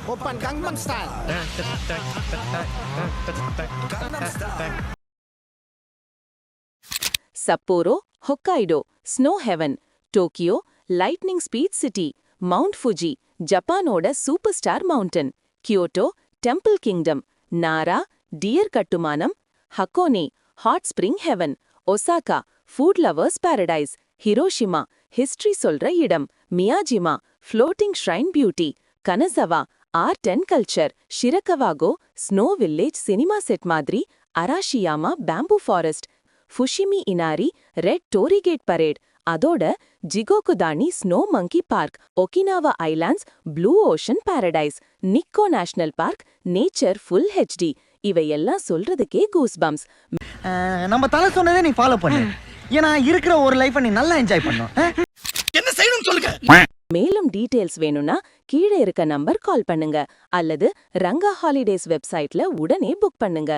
Oppan Gangnam Style. Sapporo, Hokkaido, Snow Heaven, Tokyo, Lightning Speed City, Mount Fuji, ஜப்பானோட super star mountain, Kyoto, temple kingdom, Nara, deer கட்டுமானம், Hakone, hot spring heaven, Osaka, food lovers paradise, Hiroshima, history சொல்ற இடம், Miyajima, floating shrine beauty, Kanazawa, art and culture, Shirakawago, snow village cinema set மாதிரி, Arashiyama bamboo forest, Fushimi Inari, red torii gate parade, அதோட Jigokudani snow monkey park, Okinawa islands, blue ocean paradise, Nikko national park, nature full HD, இவையெல்லாம் சொல்றதுக்கே goose bumps. நம்ம தலை சொன்னதே நீ follow பண்ணு. ஏன்னா இருக்கிற ஒரு லைஃபை நீ நல்லா என்ஜாய் பண்ணும். என்ன செய்யணும் சொல்லுங்க. மேலும் டீடைல்ஸ் வேணும்னா கீழே இருக்க நம்பர் கால் பண்ணுங்க அல்லது ரங்கா ஹாலிடேஸ் வெப்சைட்ல உடனே புக் பண்ணுங்க.